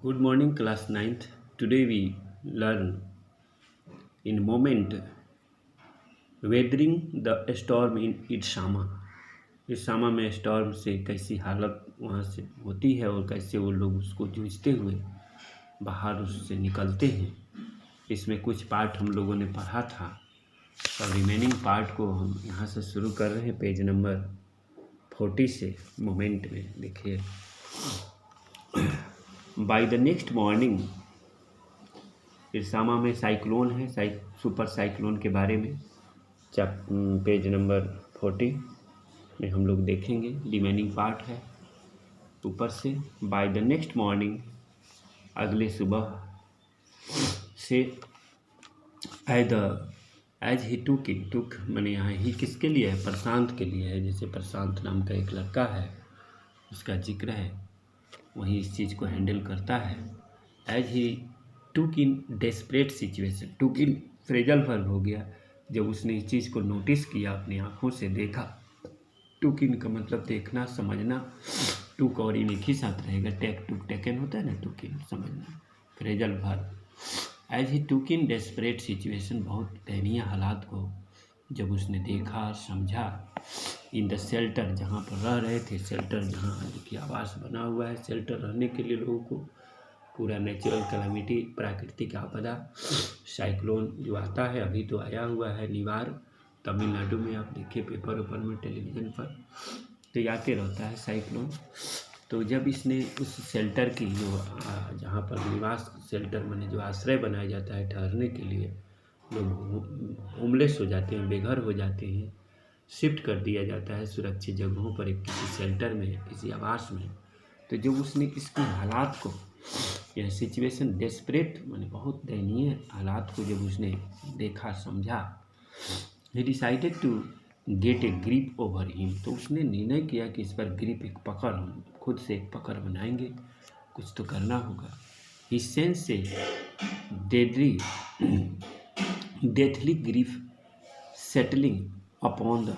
Good morning, class ninth. Today we learn in moment weathering the storm in Idsama. इसामा में storm से कैसी हालत वहाँ से होती है और कैसे वो लोग उसको जूझते हुए बाहर उससे निकलते हैं। इसमें कुछ पार्ट हम लोगों ने पढ़ा था और रिमेनिंग पार्ट को हम यहाँ से शुरू कर रहे हैं पेज नंबर 40 से। मोमेंट में देखिए, बाय द नेक्स्ट मॉर्निंग, इरसामा में साइक्लोन है, सुपर साइक्लोन के बारे में पेज नंबर 40 में हम लोग देखेंगे। रिमेनिंग पार्ट है ऊपर से। बाय द नेक्स्ट मॉर्निंग, अगले सुबह से, एज ही टुक मैंने यहाँ ही किसके लिए है? प्रशांत के लिए है। जैसे प्रशांत नाम का एक लड़का है, उसका जिक्र है, वही इस चीज़ को हैंडल करता है। As he took in desperate situation, took in phrasal verb हो गया। जब उसने इस चीज़ को नोटिस किया, अपनी आँखों से देखा। टुक इन का मतलब देखना, समझना। टुक और इन एक ही साथ रहेगा। टेक टुक टेकन होता है ना, टुक इन समझना, phrasal verb. As he took in desperate situation, बहुत दयनीय हालात को जब उसने देखा, समझा। इन द शेल्टर, जहाँ पर रह रहे थे, शेल्टर जहाँ देखिए आवास बना हुआ है शेल्टर रहने के लिए लोगों को। पूरा नेचुरल कैलामिटी, प्राकृतिक आपदा, साइक्लोन जो आता है, अभी तो आया हुआ है निवार तमिलनाडु में। आप देखिए पेपर वेपर में, टेलीविज़न पर तो आते रहता है साइक्लोन। तो जब इसने उस शेल्टर की जो जहाँ पर निवास, शेल्टर माने जो आश्रय बनाया जाता है ठहरने के लिए, लोग होमलेस हो जाते हैं, बेघर हो जाते हैं, शिफ्ट कर दिया जाता है सुरक्षित जगहों पर, एक किसी शेल्टर में, किसी आवास में। तो जब उसने इसकी हालात को, यह सिचुएशन डेस्परेट माने बहुत दयनीय हालात को जब उसने देखा, समझा, he decided to get a grip over him, तो उसने निर्णय किया कि इस पर ग्रिप, एक पकड़, हम खुद से एक पकड़ बनाएंगे, कुछ तो करना होगा। ही सेंस से deathly grief settling upon the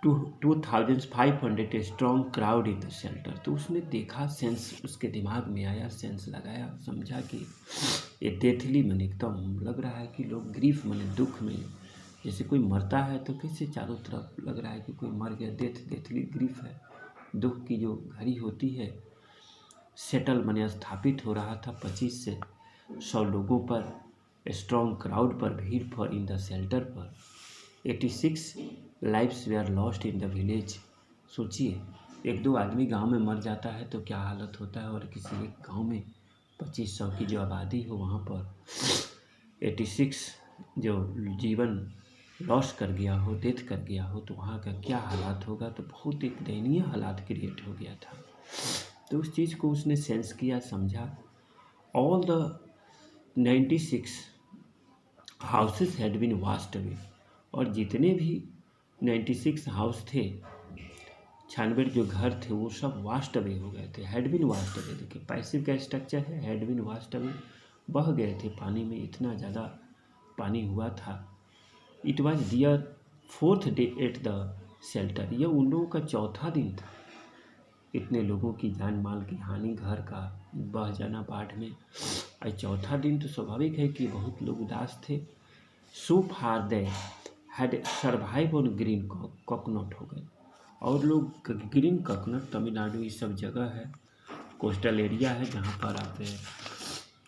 2500 strong crowd in the shelter. तो उसने देखा, सेंस उसके दिमाग में आया, सेंस लगाया, समझा कि ये डेथली मन एकदम लग रहा है कि लोग ग्रीफ माने दुख में, जैसे कोई मरता है तो कैसे चारों तरफ लग रहा है कि कोई मर गया, डेथली ग्रीफ है, दुख की जो घड़ी होती है। सेटल माने स्थापित हो रहा था 25 से 100 लोगों पर, स्ट्रॉन्ग क्राउड पर, भीड़ पर, इन द शेल्टर पर। 86 lifes were lost in the village. सोचिए, एक दो आदमी गांव में मर जाता है तो क्या हालत होता है, और किसी एक गांव में 2500 की जो आबादी हो, वहाँ पर 86 जो जीवन लॉस कर गया हो, डेथ कर गया हो, तो वहाँ का क्या हालात होगा। तो बहुत एक दयनीय हालात क्रिएट हो गया था। तो उस चीज़ को उसने सेंस किया, समझा। All the 96 houses had been washed away, और जितने भी 96 हाउस थे, 96 जो घर थे, वो सब वास्ट अवे हो गए थे। हैड बीन वास्ट अवे, देखिए पैसिव का स्ट्रक्चर है, हैड बीन वास्ट अवे, बह गए थे पानी में, इतना ज़्यादा पानी हुआ था। It was there 4th day at the shelter, यह उन लोगों का 4था दिन था। इतने लोगों की जान माल की हानि, घर का बह जाना बाढ़ में, और 4था दिन, तो स्वाभाविक है कि बहुत लोग उदास थे। So far they had survive on green coconut हो गए, और लोग ग्रीन कोकोनट, तमिलनाडु ये सब जगह है, कोस्टल एरिया है, जहाँ पर आप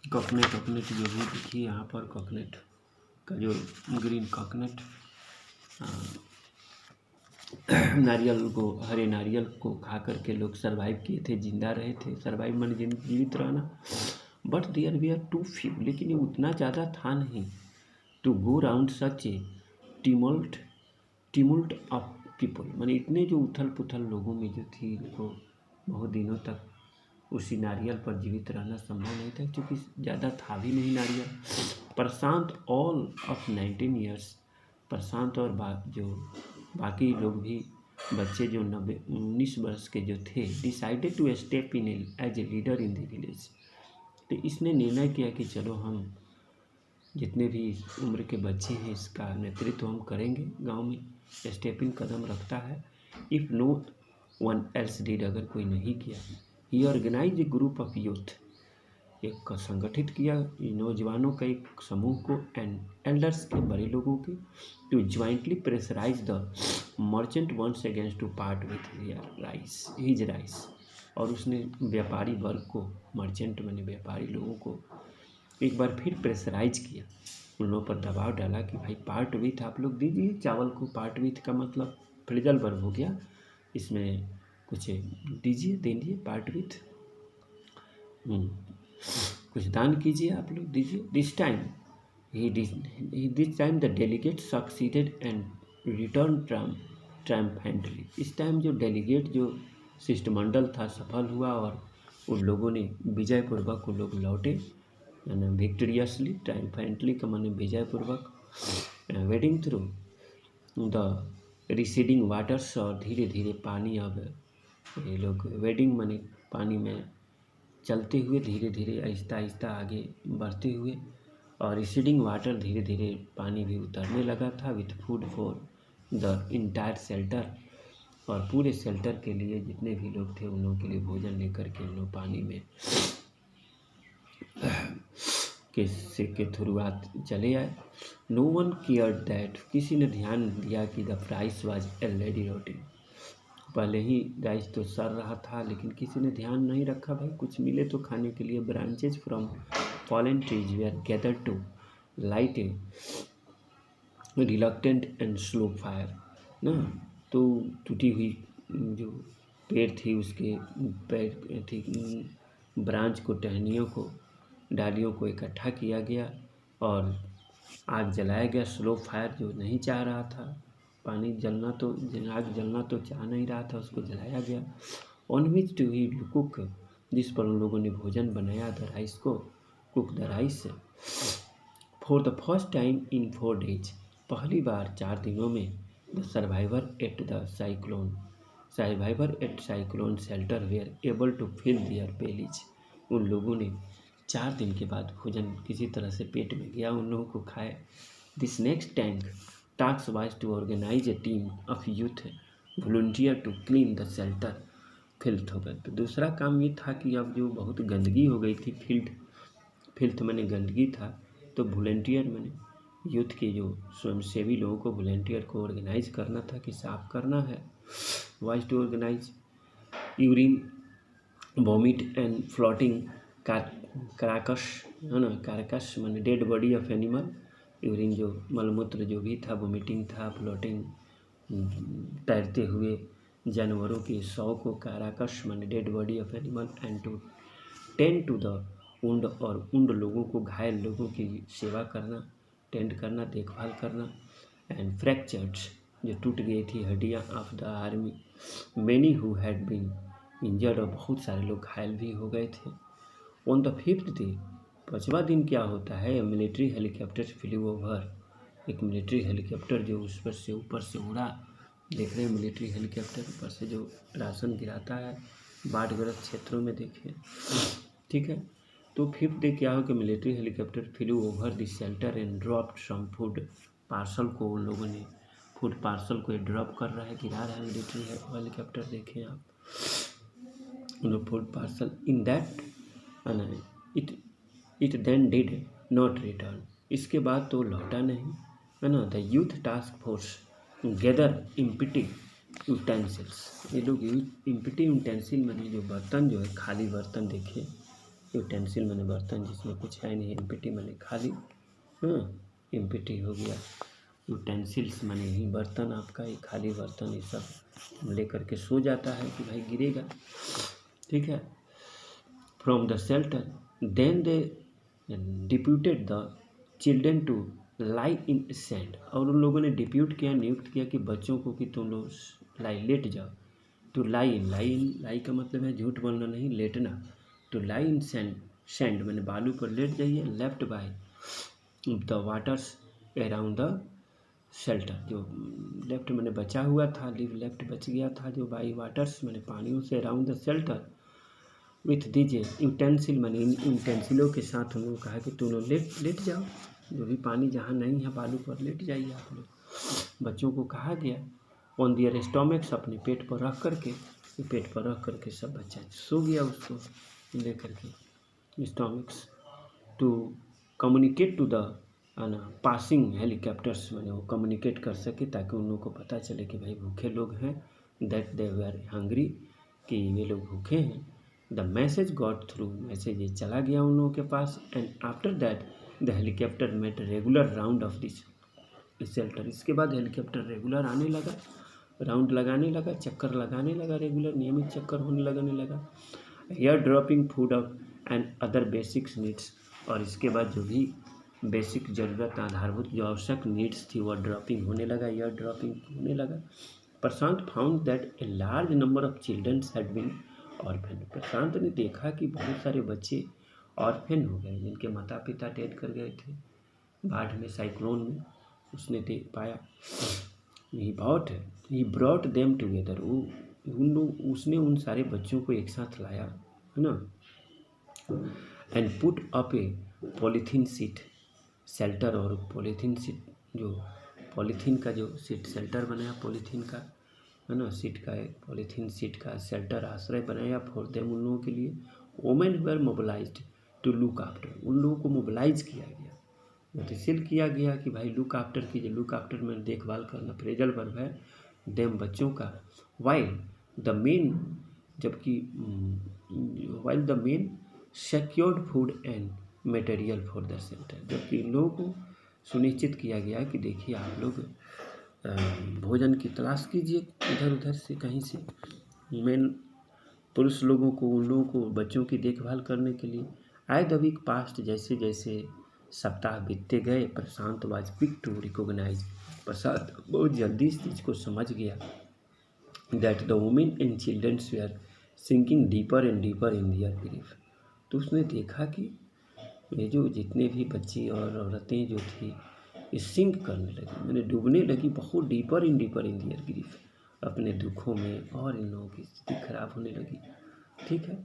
कोकोनट जो भी देखिए, यहाँ पर कोकोनट का जो ग्रीन कोकोनट, नारियल को, हरे नारियल को खा करके लोग सर्वाइव किए थे, जिंदा रहे थे। सर्वाइव माने जीवित रहना। But there we are too few, लेकिन ये उतना ज़्यादा था नहीं, to go round such a tumult of people, माने इतने जो उथल पुथल लोगों में जो थी, उनको बहुत दिनों तक उसी नारियल पर जीवित रहना संभव नहीं था, क्योंकि ज़्यादा था भी नहीं नारियल। प्रशांत ऑल ऑफ 19 ईयर्स, प्रशांत और जो बाकी लोग भी, बच्चे जो 19 वर्ष के जो थे, decided to step in as a leader in the village. तो इसने निर्णय किया कि चलो हम जितने भी उम्र के बच्चे हैं, इसका नेतृत्व हम करेंगे गांव में। स्टेपिंग कदम रखता है। If no one else did, अगर कोई नहीं किया he organise a group of youth, एक संगठित किया नौजवानों का एक समूह को एंड एल्डर्स के बड़े लोगों के to jointly pressurise the merchant once against to part with his rice. और उसने व्यापारी वर्ग को, मर्चेंट माने व्यापारी लोगों को एक बार फिर प्रेशराइज किया, उन लोगों पर दबाव डाला कि भाई पार्ट विथ आप लोग दीजिए चावल को। पार्ट विथ का मतलब फ्रेजल वर्ब हो गया, इसमें कुछ दीजिए, दे दिए पार्ट विथ, कुछ दान कीजिए आप लोग, दीजिए। This time the delegate succeeded and return triumphantly. इस टाइम जो डेलीगेट जो शिष्टमंडल था सफल हुआ और उन लोगों ने विजयपूर्वक उन लोग लौटे, यानी विक्टोरियसली, ट्रायम्फेंटली का माने विजयपूर्वक, wading through the receding waters, और धीरे धीरे पानी, अब ये लोग वेडिंग माने पानी में चलते हुए धीरे धीरे आहिस्ता आहिस्ता आगे बढ़ते हुए, और रिसीडिंग वाटर धीरे धीरे पानी भी उतरने लगा था, with food for the entire shelter, और पूरे शेल्टर के लिए जितने भी लोग थे उन लोगों के लिए भोजन लेकर के हम लोग पानी में के थ्रू चले आए। नो वन केयर दैट, किसी ने ध्यान दिया कि the rice was already rotted, पहले ही राइस तो सड़ रहा था, लेकिन किसी ने ध्यान नहीं रखा, भाई कुछ मिले तो खाने के लिए। Branches from fallen trees were gathered to light a reluctant and slow fire ना, तो टूटी हुई जो पेड़ थी उसके पैर थी, ब्रांच को, टहनियों को, डालियों को इकट्ठा किया गया और आग जलाया गया। स्लो फायर, जो नहीं चाह रहा था पानी जलना, तो आग जलना तो चाह नहीं रहा था, उसको जलाया गया। On which to he cook, जिस पर उन लोगों ने भोजन बनाया, द राइस को, cook the rice for the first time in 4 days, पहली बार 4 दिनों में। The survivor at cyclone shelter were able to fill their bellies, उन लोगों ने 4 दिन के बाद भोजन किसी तरह से पेट में गया, उन लोगों को खाए। This next task was to organise a team of youth volunteer to clean the shelter filth हो गए। तो दूसरा काम ये था कि अब जो बहुत गंदगी हो गई थी, फिल्थ मैंने गंदगी था, तो वॉलंटियर मैंने यूथ के जो स्वयंसेवी लोगों को, वॉलंटियर को ऑर्गेनाइज करना था कि साफ करना है। Was to organise urine, vomit and floating carcass, है ना, कारकस मैंने dead body of animal, urine जो मलमूत्र जो भी था, वोमिटिंग था, फ्लोटिंग तैरते हुए जानवरों के शव को, कारकस मैंने dead body of animal, and to tend to the wound, और उंड लोगों को, घायल लोगों की सेवा करना, टेंड करना, देखभाल करना। एंड फ्रैक्चर्स, जो टूट गई थी हड्डियाँ, of the army, many who had been injured, और बहुत सारे लोग घायल भी हो गए थे। ऑन द 5th डे, 5वां दिन क्या होता है, मिलिट्री हेलीकॉप्टर फ्लू ओवर, एक मिलिट्री हेलीकॉप्टर जो उस पर से ऊपर से उड़ा, देख रहे हैं मिलिट्री हेलीकॉप्टर ऊपर से जो राशन गिराता है बाढ़ग्रस्त क्षेत्रों में, देखिए, ठीक है। तो 5th डे क्या हो कि military helicopter flew over the shelter and dropped some food parcel को, उन लोगों ने फूड पार्सल को ड्रॉप कर रहा है, गिरा रहा है मिलिट्री हेलीकॉप्टर, देखें आप, food parcel in that it then did not return, इसके बाद तो लौटा नहीं, है ना। The youth task force gather empty utensils, ये लोग इम्पिटी यूटेंसिल मैंने जो बर्तन जो है, खाली बर्तन, देखिए, यूटेंसिल मैंने बर्तन जिसमें कुछ है नहीं, इम्पिटी मैंने खाली, हाँ, इम्पिटी हो गया, यूटेंसिल्स मैंने ही बर्तन, आपका ये खाली बर्तन, ये सब लेकर के सो जाता है कि भाई गिरेगा, ठीक है। From the shelter then they deputed the children to lie in sand, और उन लोगों ने डिप्यूट किया, नियुक्त किया कि बच्चों को कि तुम लोग लेट जाओ। टू लाई का मतलब है झूठ बोलना नहीं, लेटना। टू लाई इन सैंड मैंने बालू पर लेट जाइए। Left by the waters around the shelter, जो लेफ्ट मैंने बचा हुआ था, लेफ्ट बच गया था, जो बाई वाटर्स मैंने पानियों से अराउंड द शेल्टर, विथ दीजिए यूटेंसिल मैंने इन यूटेंसिलों के साथ उन्होंने कहा कि तुम लोग लेट जाओ, जो भी पानी जहाँ नहीं है बालू पर लेट जाइए आप लोग। बच्चों को कहा गया ऑन दियर स्टोमक्स, अपने पेट पर रख करके, ये पेट पर रख करके सब बच्चा सो गया उसको ले करके स्टॉमिक्स टू कम्युनिकेट टू द ना पासिंग हेलीकॉप्टर्स, मैंने वो कम्युनिकेट कर सके ताकि उन लोगों को पता चले कि भाई भूखे लोग हैं, दैट दे वर हंग्री, कि ये लोग भूखे हैं। The message got through, message ये चला गया उन लोगों के पास। And after that the helicopter made regular round of this shelter. इसके बाद हेलीकॉप्टर रेगुलर आने लगा, राउंड लगाने लगा, चक्कर लगाने लगा, रेगुलर नियमित चक्कर लगने लगा। Air dropping food of and other basics needs, और इसके बाद जो भी बेसिक ज़रूरत आधारभूत जो आवश्यक नीड्स थी वह ड्रॉपिंग होने लगा, एयर ड्रॉपिंग होने लगा। Prashant found that a large number of childrens had been orphan. Prashant ने देखा कि बहुत सारे बच्चे ऑर्फन हो गए, जिनके माता पिता डेथ कर गए थे बाढ़ में, साइक्लोन में, उसने देख पाया। ही ब्रॉट देम टुगेदर, उसने उन सारे बच्चों को एक साथ लाया, है ना। And put up A polythene seat shelter, और पॉलीथीन सीट जो पॉलीथीन का जो सीट शेल्टर बनाया पॉलीथीन का, है ना, सीट का एक पॉलीथीन सीट का शेल्टर आश्रय बनाया फॉर देम, उन लोगों के लिए। Women were mobilised to look after, उन लोगों को मोबिलाइज किया गया, गतिशील किया गया कि भाई लुक आफ्टर कीजिए, लुक आफ्टर में देखभाल करना, फ्रेजल वर्ब है, देम बच्चों का। वाइल द मेन, जबकि while the main secured food and material for the centre, जबकि इन लोगों को सुनिश्चित किया गया कि देखिए आप लोग भोजन की तलाश कीजिए इधर उधर से कहीं से। मेन पुरुष लोगों को, उन लोगों को बच्चों की देखभाल करने के लिए। आए द वीक पास्ट, जैसे जैसे सप्ताह बीतते गए, Prashant was quick to recognise, Prashant बहुत जल्दी इस चीज़ को समझ गया that the women and childrens were sinking deeper and deeper in their grief. तो उसने देखा कि ये जो जितने भी बच्चे और औरतें जो थी ये सिंक करने लगी, मैंने डूबने लगी बहुत डीपर इन दियर ग्रीफ, अपने दुखों में, और इन लोगों की स्थिति खराब होने लगी। ठीक है,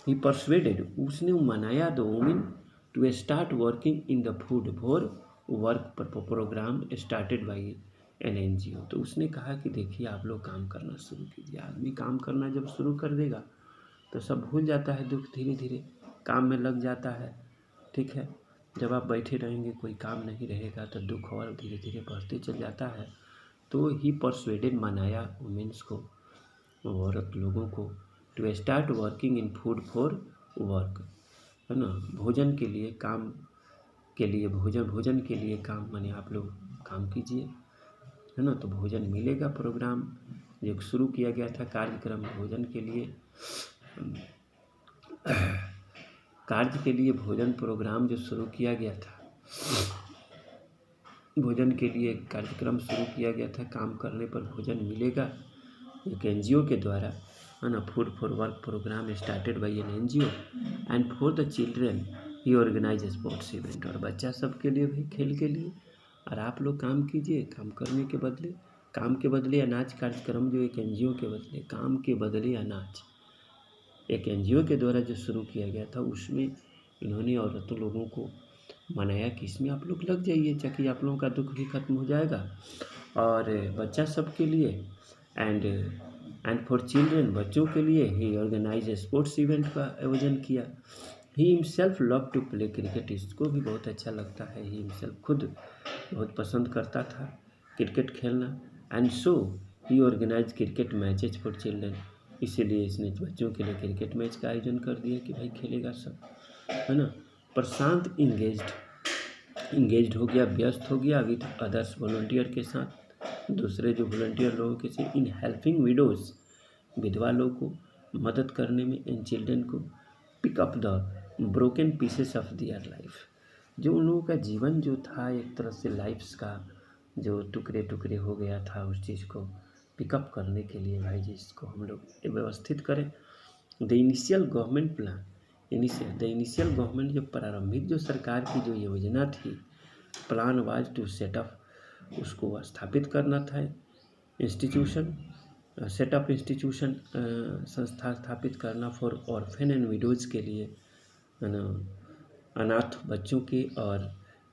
ही परसुएडेड, उसने मनाया the women to start working in the food for work programme started by an NGO। तो उसने कहा कि देखिए आप लोग काम करना शुरू कीजिए। आदमी काम करना जब शुरू कर देगा तो सब भूल जाता है, दुख धीरे धीरे काम में लग जाता है। ठीक है, जब आप बैठे रहेंगे कोई काम नहीं रहेगा तो दुख और धीरे धीरे बढ़ते चल जाता है। तो ही परसुएडेड, मनाया वुमेन्स को, औरत लोगों को, to start working in food for work, है ना, भोजन के लिए काम के लिए, भोजन के लिए काम, माने आप लोग काम कीजिए, है ना, तो भोजन मिलेगा। प्रोग्राम जो शुरू किया गया था, कार्यक्रम भोजन के लिए, कार्य के लिए भोजन प्रोग्राम जो शुरू किया गया था, भोजन के लिए कार्यक्रम शुरू किया गया था, काम करने पर भोजन मिलेगा, एक NGO के द्वारा, है ना। Food for work programme started by an NGO and for the children he organise sports event, और बच्चा सब के लिए भी खेल के लिए, और आप लोग काम कीजिए, काम करने के बदले, काम के बदले अनाज कार्यक्रम, जो एक NGO के बदले, काम के बदले अनाज, एक NGO के द्वारा जो शुरू किया गया था, उसमें इन्होंने औरतों लोगों को मनाया कि इसमें आप लोग लग जाइए, ताकि आप लोगों का दुख भी खत्म हो जाएगा, और बच्चा सब के लिए एंड फॉर चिल्ड्रेन, बच्चों के लिए ही ऑर्गेनाइज स्पोर्ट्स इवेंट का आयोजन किया। He himself love to play cricket, इसको भी बहुत अच्छा लगता है, ही हिमसेल्फ खुद बहुत पसंद करता था क्रिकेट खेलना। And so he organise cricket matches for children, इसीलिए इसने बच्चों के लिए क्रिकेट मैच का आयोजन कर दिया कि भाई खेलेगा सब, है ना। प्रशांत इंगेज्ड हो गया, व्यस्त हो गया विथ अदर्स वॉलंटियर के साथ, दूसरे जो वॉलंटियर लोगों के साथ, इन हेल्पिंग विडोज, विधवा लोगों को मदद करने में, इन चिल्ड्रन को pick up the broken pieces of their life, जो उन लोगों का जीवन जो था एक तरह से लाइफ्स का जो टुकड़े टुकड़े हो गया था, उस चीज़ को पिकअप करने के लिए भाई जी इसको हम लोग व्यवस्थित करें। The initial government plan, the initial government, जो प्रारंभिक जो सरकार की जो योजना थी, प्लान वाज टू सेटअप, उसको स्थापित करना था, इंस्टीट्यूशन सेटअप, इंस्टीट्यूशन संस्था स्थापित करना फॉर ऑर्फन एंड विडोज के लिए, अनाथ बच्चों के और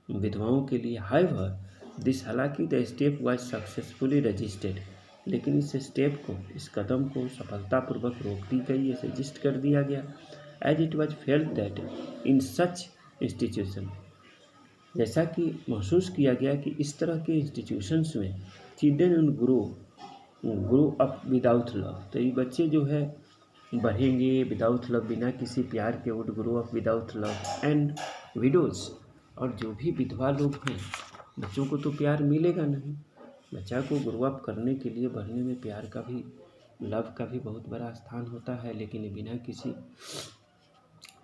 विधवाओं के लिए। हाउएवर दिस, हालांकि the step was successfully registered, लेकिन इस स्टेप को, इस कदम को सफलतापूर्वक रोक दी गई, सजेस्ट कर दिया गया, as it was felt that in such institution, जैसा कि महसूस किया गया कि इस तरह के इंस्टीट्यूशंस में children grow up without love, तो ये बच्चे जो है बढ़ेंगे विदाउट लव, बिना किसी प्यार के, would grow up without love and widows, और जो भी विधवा लोग हैं, बच्चों को तो प्यार मिलेगा नहीं, बच्चा को ग्रो अप करने के लिए बढ़ने में प्यार का भी, लव का भी बहुत बड़ा स्थान होता है, लेकिन ये बिना किसी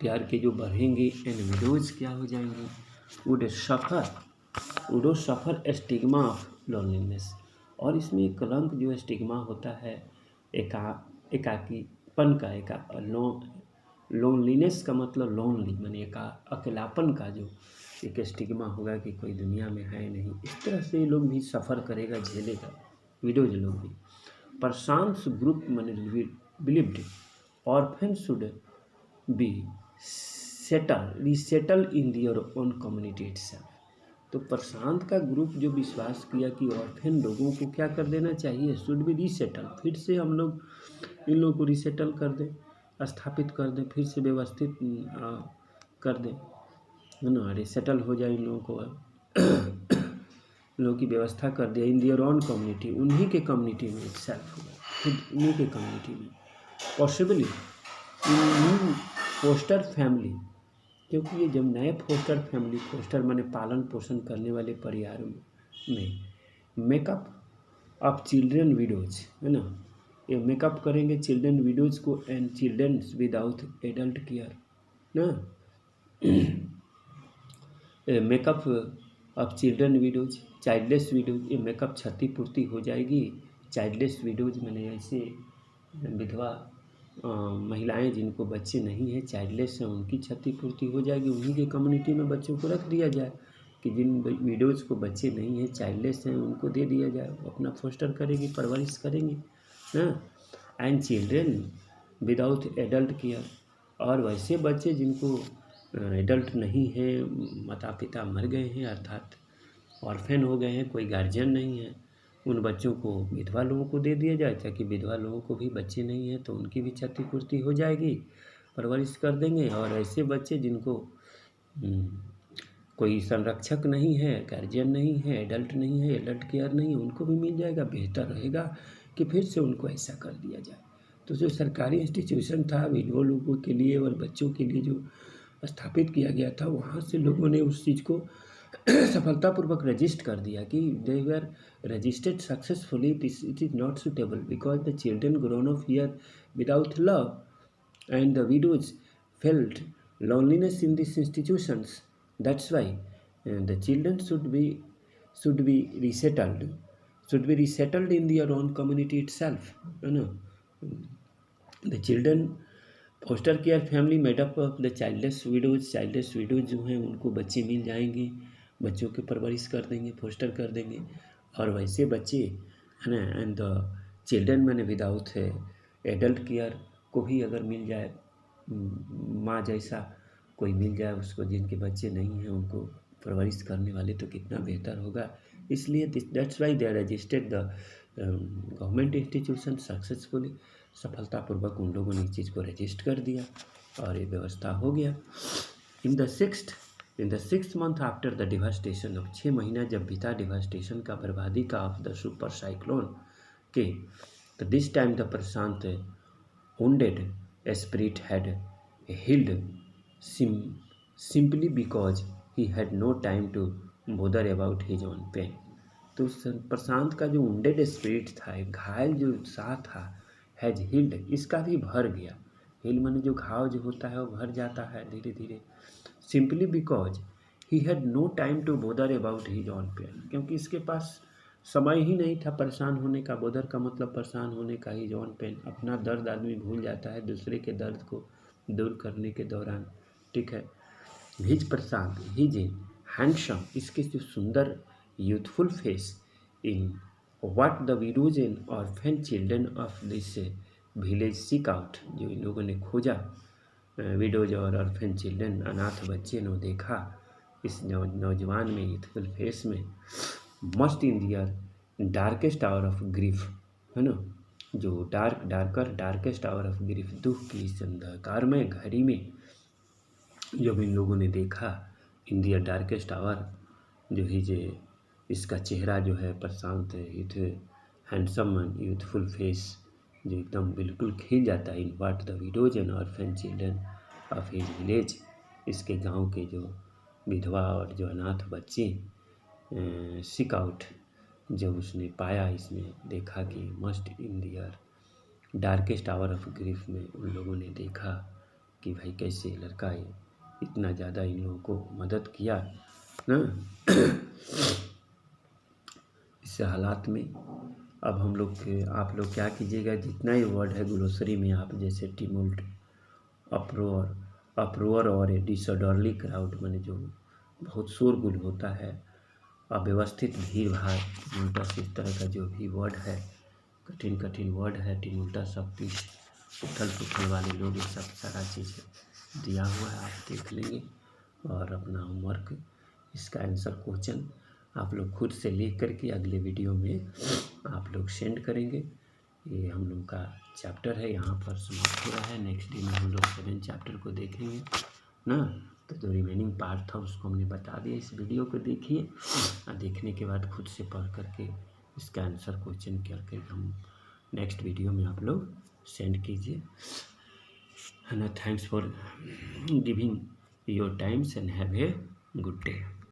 प्यार के जो बढ़ेंगे एंड विडोज क्या हो जाएंगे, would suffer stigma of loneliness, और इसमें एक कलंक जो स्टिग्मा होता है एकाकीपन का, लोनलीनेस का मतलब लोनली माने अकेलापन का जो एक स्टिग्मा होगा कि कोई दुनिया में है नहीं, इस तरह से लोग भी सफ़र करेगा, झेलेगा, विडोज लोग भी। प्रशांत ग्रुप माने believed orphan should be resettle in their own community itself, तो प्रशांत का ग्रुप जो विश्वास किया कि ऑर्फन लोगों को क्या कर देना चाहिए, शुड बी रिसेटल, फिर से हम लोग इन लोगों को रिसेटल कर दें, स्थापित कर दें, फिर से व्यवस्थित कर दें, है ना, रिसेटल हो जाए, इन लोगों को लोगों की व्यवस्था कर दिया, इन दियर ओन कम्युनिटी, उन्हीं के कम्युनिटी में इटसेल्फ होगा, खुद उन्हीं के कम्युनिटी में, पॉसिबली इन फोस्टर फैमिली, क्योंकि ये जब नए फोस्टर फैमिली, फोस्टर माने पालन पोषण करने वाले परिवारों में मेकअप ऑफ चिल्ड्रन विडोज, है ना, ये मेकअप करेंगे चिल्ड्रन विडोज को and children without adult care ना, make up of children widows, childless widows, ये मेकअप क्षतिपूर्ति हो जाएगी, चाइल्डलेस विडोज मैंने ऐसे विधवा महिलाएं जिनको बच्चे नहीं हैं, चाइल्डलेस हैं, उनकी क्षतिपूर्ति हो जाएगी, उन्हीं के कम्युनिटी में बच्चों को रख दिया जाए, कि जिन विडोज़ को बच्चे नहीं हैं, चाइल्डलेस हैं, उनको दे दिया जाए, वो अपना फोस्टर करेंगे, परवरिश करेंगे ना, and children without adult care, और वैसे बच्चे जिनको एडल्ट नहीं है, माता पिता मर गए हैं, अर्थात ऑर्फेन हो गए हैं, कोई गार्जियन नहीं है, उन बच्चों को विधवा लोगों को दे दिया जाए, ताकि विधवा लोगों को भी बच्चे नहीं हैं तो उनकी भी क्षतिपूर्ति हो जाएगी, परवरिश कर देंगे, और ऐसे बच्चे जिनको कोई संरक्षक नहीं है, गार्जियन नहीं है, एडल्ट नहीं है, एडल्ट केयर नहीं है, उनको भी मिल जाएगा, बेहतर रहेगा कि फिर से उनको ऐसा कर दिया जाए। तो जो सरकारी इंस्टीट्यूशन था विधवा लोगों के लिए और बच्चों के लिए जो स्थापित किया गया था, वहाँ से लोगों ने उस चीज़ को सफलतापूर्वक रजिस्ट कर दिया कि they were registered successfully, it is not suitable because the children grown up here without love and the widows felt loneliness in these institutions. That's why the children should be resettled in their own community itself. You know, the children foster care family made up of the childless widows जो हैं उनको बच्चे मिल जाएंगे, बच्चों के परवरिश कर देंगे, फोस्टर कर देंगे, और वैसे बच्चे है ना, एंड द चिल्ड्रन मैंने विदाउट है एडल्ट केयर को भी अगर मिल जाए, माँ जैसा कोई मिल जाए उसको, जिनके बच्चे नहीं हैं उनको परवरिश करने वाले, तो कितना बेहतर होगा। इसलिए that's why they registered the government institution successfully, सफलतापूर्वक उन लोगों ने इस चीज़ को रजिस्ट कर दिया और ये व्यवस्था हो गया। In the sixth month after the devastation, अब 6 महीना जब बीता डिवास्टेशन का, बर्बादी का, ऑफ द सुपर साइक्लोन के, तो this time the Prashant wounded spirit had healed simply because he had no time to bother about his own pain। तो प्रशांत का जो wounded spirit था, घायल जो उत्साह था, हैज हील्ड, इसका भी भर गया। हील माने जो घाव जो होता है वो भर जाता है धीरे धीरे, simply because he had no time to bother about his own pain, क्योंकि इसके पास समय ही नहीं था परेशान होने का। बोदर का मतलब परेशान होने का, हिज ऑन पेन, अपना दर्द आदमी भूल जाता है दूसरे के दर्द को दूर करने के दौरान, ठीक है। हिज प्रशांत, हिज हैंडसम, इसके जो सुंदर youthful face, in what the widows and orphan children of this village seek out, जो इन लोगों ने खोजा, विडोज और ऑर्फन चिल्ड्रन, अनाथ बच्चे ने देखा इस नौजवान में, यूथफुल फेस में, must in their darkest hour of grief, है ना, जो डार्केस्ट आवर ऑफ ग्रीफ, दुख की इस अंधकारमय घड़ी में जब इन लोगों ने देखा इन दियर डार्केस्ट आवर, जो ही जे इसका चेहरा जो है प्रशांत है, it handsome and youthful face जो एकदम बिल्कुल खिल जाता है, in what the widows and orphan children of his village, इसके गांव के जो विधवा और जो अनाथ बच्चे सिक आउट, जब उसने पाया, इसमें देखा कि must in their darkest hour of grief में उन लोगों ने देखा कि भाई कैसे लड़का है इतना ज़्यादा इन लोगों को मदद किया ना। इस हालात में अब हम लोग आप लोग क्या कीजिएगा, जितना ही वर्ड है ग्लोसरी में आप जैसे टिमुल्ट, अप्रोर और ए डिसऑर्डरली क्राउड, माने जो बहुत शोरगुल होता है, अव्यवस्थित भीड़ भाड़, टिमुल्टस, इस तरह का जो भी वर्ड है, कठिन वर्ड है, टिमुल्टस, सब कुछ उथल पुथल वाले लोग, ये सब सारा चीज़ दिया हुआ है, आप देख लेंगे। और अपना होमवर्क, इसका आंसर क्वेश्चन आप लोग खुद से लिख करके अगले वीडियो में आप लोग सेंड करेंगे। ये हम लोग का चैप्टर है यहाँ पर समाप्त हो रहा है। नेक्स्ट डे में हम लोग 7 चैप्टर को देखेंगे ना, तो जो रिमेनिंग पार्ट था उसको हमने बता दिया। इस वीडियो को देखिए और देखने के बाद खुद से पढ़ करके इसका आंसर क्वेश्चन करके हम नेक्स्ट वीडियो में आप लोग सेंड कीजिए, है ना। Thanks for giving your time's and have a good day.